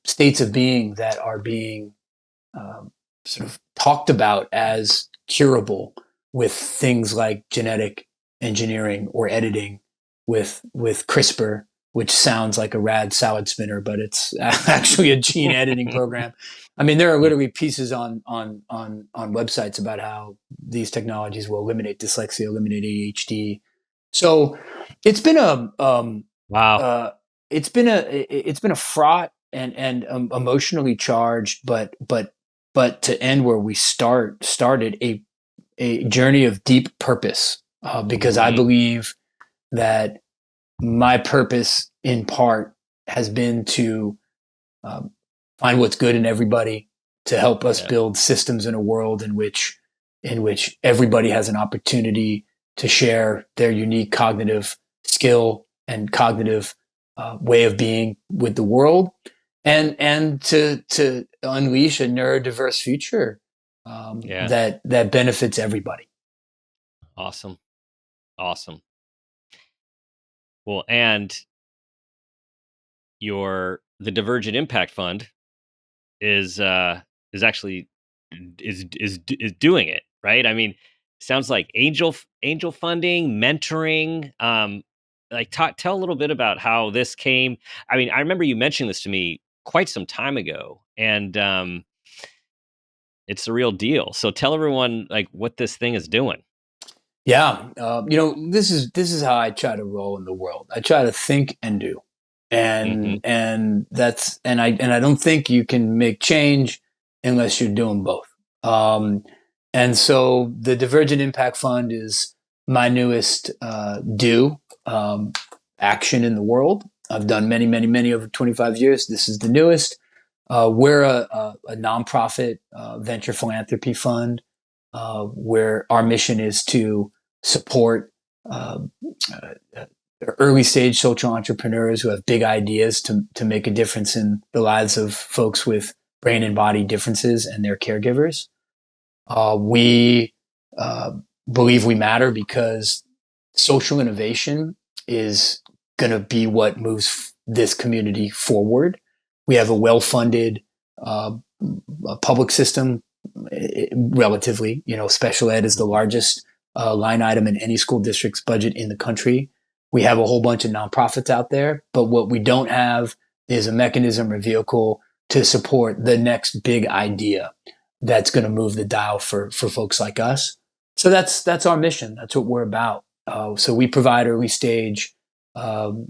states of being that are being sort of talked about as curable with things like genetic engineering or editing with CRISPR, which sounds like a rad salad spinner, but it's actually a gene editing program. I mean, there are literally pieces on websites about how these technologies will eliminate dyslexia, eliminate ADHD. So it's been Wow. it's been a fraught and emotionally charged, but to end where we started a journey of deep purpose, because I believe that my purpose in part has been to find what's good in everybody, to help us build systems in a world in which everybody has an opportunity to share their unique cognitive skill and cognitive way of being with the world, and to unleash a neurodiverse future that benefits everybody. Awesome. Awesome. Well, and the Divergent Impact Fund is actually is doing it, right? I mean, sounds like angel funding, mentoring. Like tell a little bit about how this came. I mean, I remember you mentioned this to me quite some time ago, and it's the real deal. So tell everyone like what this thing is doing. Yeah, this is how I try to roll in the world. I try to think and do, Hmm. and I don't think you can make change unless you're doing both. Um, and so the Divergent Impact Fund is my newest do action in the world. I've done many, many, many over 25 years. This is the newest. We're a nonprofit venture philanthropy fund where our mission is to support uh, early stage social entrepreneurs who have big ideas to make a difference in the lives of folks with brain and body differences and their caregivers. We believe we matter because social innovation is going to be what moves this community forward. We have a well-funded uh, public system, relatively. Special ed is the largest line item in any school district's budget in the country. We have a whole bunch of nonprofits out there, but what we don't have is a mechanism or vehicle to support the next big idea that's going to move the dial for folks like us. So that's our mission. That's what we're about. So we provide early stage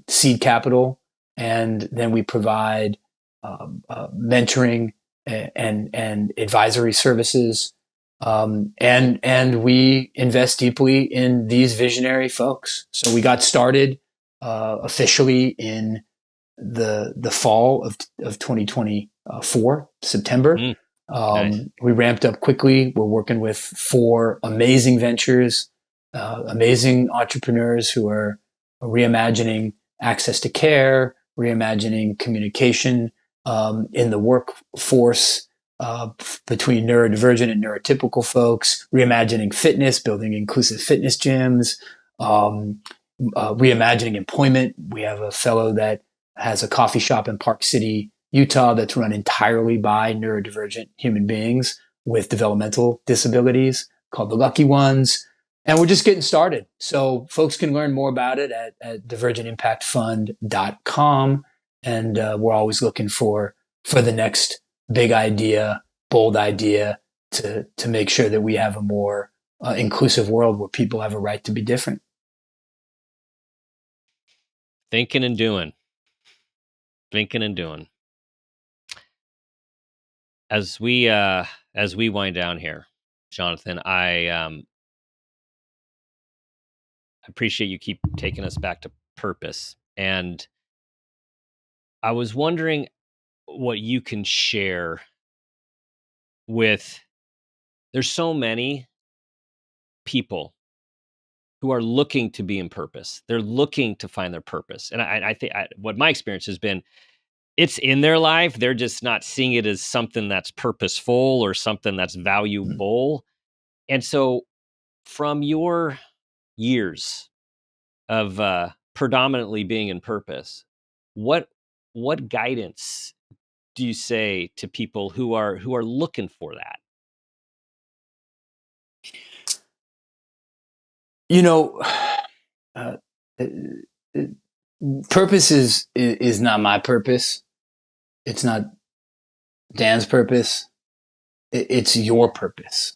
seed capital, and then we provide mentoring and advisory services, and we invest deeply in these visionary folks. So we got started officially in the fall of 2024, September. Mm, nice. We ramped up quickly. We're working with 4 amazing ventures, amazing entrepreneurs who are reimagining access to care, reimagining communication in the workforce between neurodivergent and neurotypical folks, reimagining fitness, building inclusive fitness gyms, reimagining employment. We have a fellow that has a coffee shop in Park City, Utah, that's run entirely by neurodivergent human beings with developmental disabilities called the Lucky Ones. And we're just getting started. So folks can learn more about it at divergentimpactfund.com. And we're always looking for the next big idea, bold idea to make sure that we have a more inclusive world where people have a right to be different. Thinking and doing. Thinking and doing. As we wind down here, Jonathan, I appreciate you keep taking us back to purpose. And I was wondering what you can share with there's so many people who are looking to be in purpose. They're looking to find their purpose. And I think what my experience has been, it's in their life. They're just not seeing it as something that's purposeful or something that's valuable. And so from your years of predominantly being in purpose, what guidance do you say to people who are looking for that? You know, uh, purpose is not my purpose. It's not Dan's purpose. It's your purpose.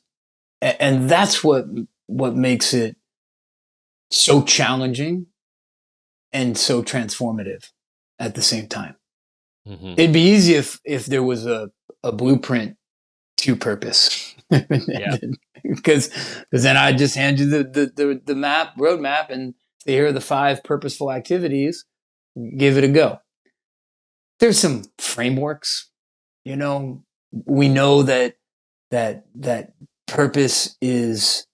And that's what makes it so challenging and so transformative at the same time. Mm-hmm. It'd be easy if there was a blueprint to purpose. Because then I'd just hand you the roadmap, and here are the 5 purposeful activities. Give it a go. There's some frameworks, we know that purpose is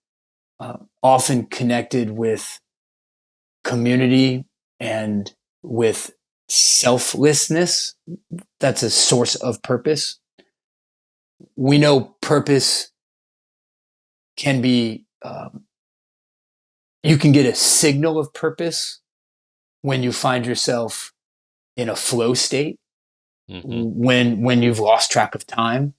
often connected with community and with selflessness. That's a source of purpose. We know purpose can be, you can get a signal of purpose when you find yourself in a flow state, when you've lost track of time,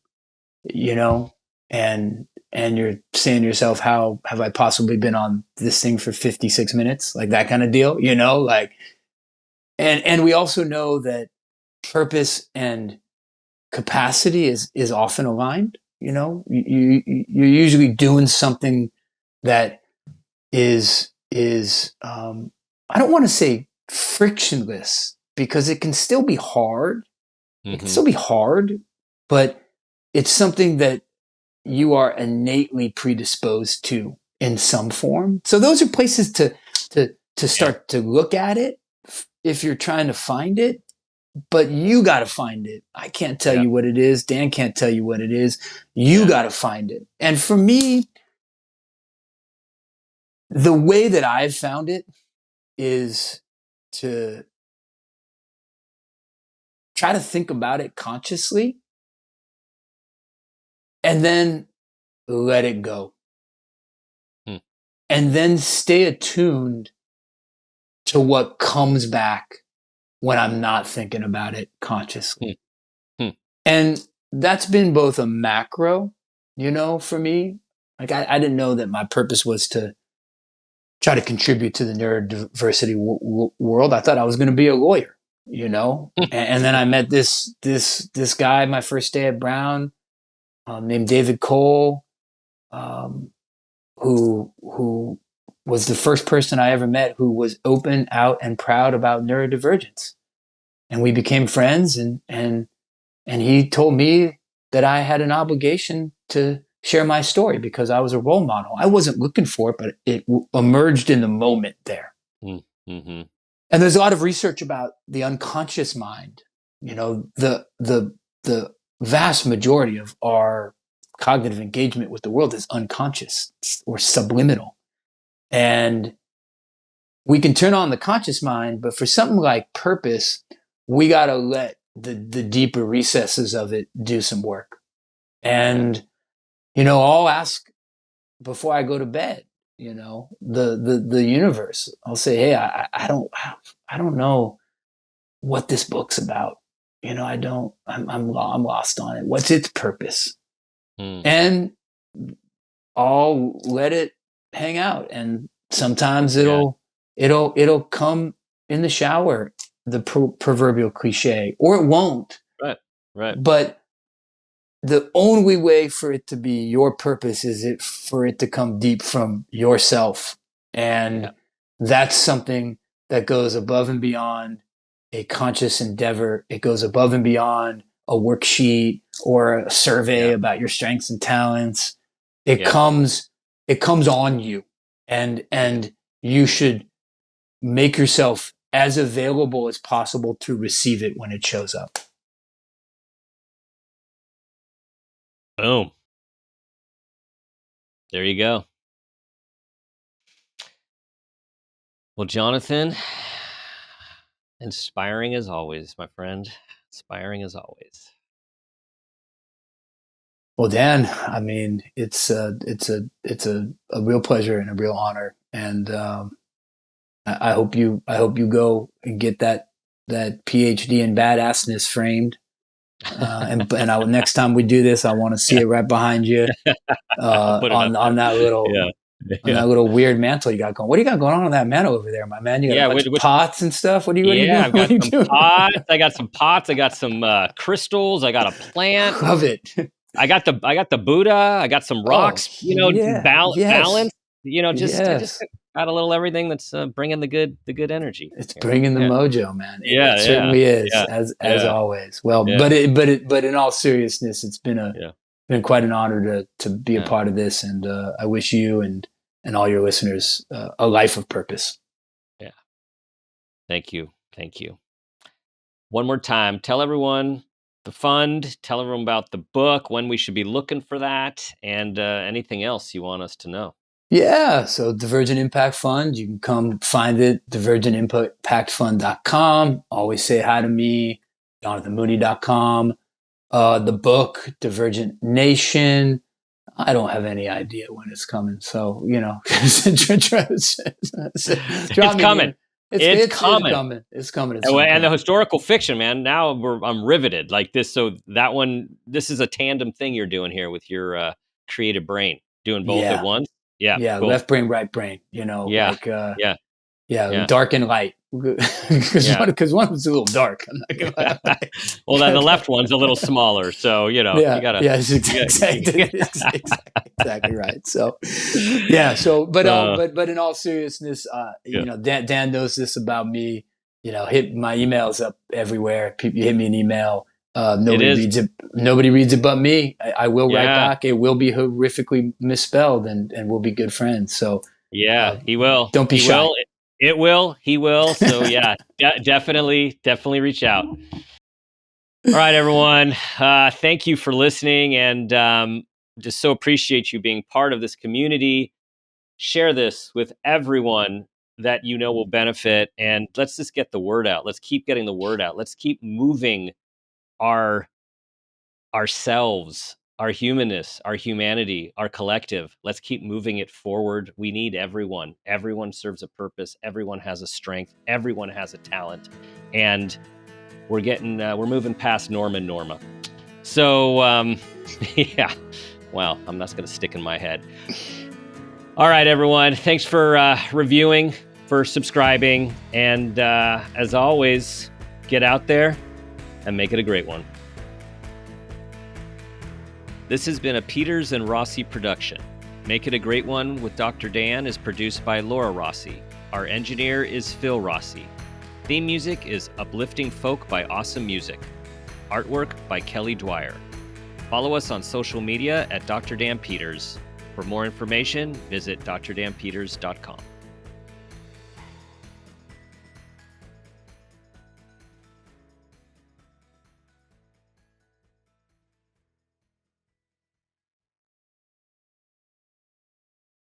and you're saying to yourself, how have I possibly been on this thing for 56 minutes? Like that kind of deal, and we also know that purpose and capacity is often aligned. You're usually doing something that is I don't want to say frictionless, because it can still be hard. It can still be hard, but it's something that you are innately predisposed to in some form. So those are places to start to look at it if you're trying to find it, but you got to find it. I can't tell you what it is. Dan can't tell you what it is. You got to find it. And for me, the way that I've found it is to try to think about it consciously and then let it go. And then stay attuned to what comes back when I'm not thinking about it consciously. And that's been both a macro, for me. Like I didn't know that my purpose was to try to contribute to the neurodiversity world. I thought I was going to be a lawyer, and then I met this guy my first day at Brown, named David Cole, who was the first person I ever met who was open, out, and proud about neurodivergence. And we became friends, and he told me that I had an obligation to share my story because I was a role model. I wasn't looking for it, but it emerged in the moment there. And there's a lot of research about the unconscious mind. The vast majority of our cognitive engagement with the world is unconscious or subliminal. And we can turn on the conscious mind, but for something like purpose, we got to let the deeper recesses of it do some work. And, I'll ask before I go to bed, the universe. I'll say, hey, I don't know what this book's about. I'm lost on it. What's its purpose? And I'll let it hang out. And sometimes it'll come in the shower, the proverbial cliche, or it won't. Right. But the only way for it to be your purpose is for it to come deep from yourself. And that's something that goes above and beyond a conscious endeavor. It goes above and beyond a worksheet or a survey about your strengths and talents. It comes on you, and you should make yourself as available as possible to receive it when it shows up. Boom. There you go. Well, Jonathan, inspiring as always, my friend. Inspiring as always. Well, Dan, I mean, it's a real pleasure and a real honor, and I hope you go and get that PhD in badassness framed. And next time we do this, I want to see it right behind you on that little that little weird mantle you got going. What do you got going on that mantle over there, my man? You got a bunch of pots and stuff? What are you doing? I've got some pots. I got some pots. I got some crystals. I got a plant. Love it. I got the Buddha. I got some rocks. Balance. I just got a little everything that's bringing the good energy. It's bringing the mojo, man. It certainly is, as always. Well, but in all seriousness, it's been quite an honor to be a part of this, and I wish you and all your listeners a life of purpose. Yeah. Thank you. One more time, tell everyone the fund, tell everyone about the book, when we should be looking for that, and anything else you want us to know. Yeah, so Divergent Impact Fund, you can come find it, divergentimpactfund.com. Always say hi to me, jonathanmooney.com. The book, Divergent Nation, I don't have any idea when it's coming. So, it's coming. It's coming. It's coming. And the historical fiction, man. Now I'm riveted like this. So this is a tandem thing you're doing here with your creative brain, doing both at once. Yeah. Cool. Left brain, right brain. Dark and light. Because one was a little dark. I'm not gonna lie. Well, then the left one's a little smaller. So you gotta. Yeah, exactly right. So, but in all seriousness, Dan knows this about me. Hit my emails up everywhere. People hit me an email. Nobody reads it. Nobody reads it but me. I will write back. It will be horrifically misspelled, and we'll be good friends. So he will. Don't be shy. It will. He will. So definitely reach out. All right, everyone. Thank you for listening, and just so appreciate you being part of this community. Share this with everyone that will benefit, and let's just get the word out. Let's keep getting the word out. Let's keep moving ourselves, our humanness, our humanity, our collective. Let's keep moving it forward. We need everyone. Everyone serves a purpose. Everyone has a strength. Everyone has a talent. And we're moving past Norm and Norma. So, well, that's going to stick in my head. All right, everyone. Thanks for reviewing, for subscribing. And as always, get out there and make it a great one. This has been a Peters and Rossi production. Make It a Great One with Dr. Dan is produced by Laura Rossi. Our engineer is Phil Rossi. Theme music is Uplifting Folk by Awesome Music. Artwork by Kelly Dwyer. Follow us on social media at Dr. Dan Peters. For more information, visit drdanpeters.com.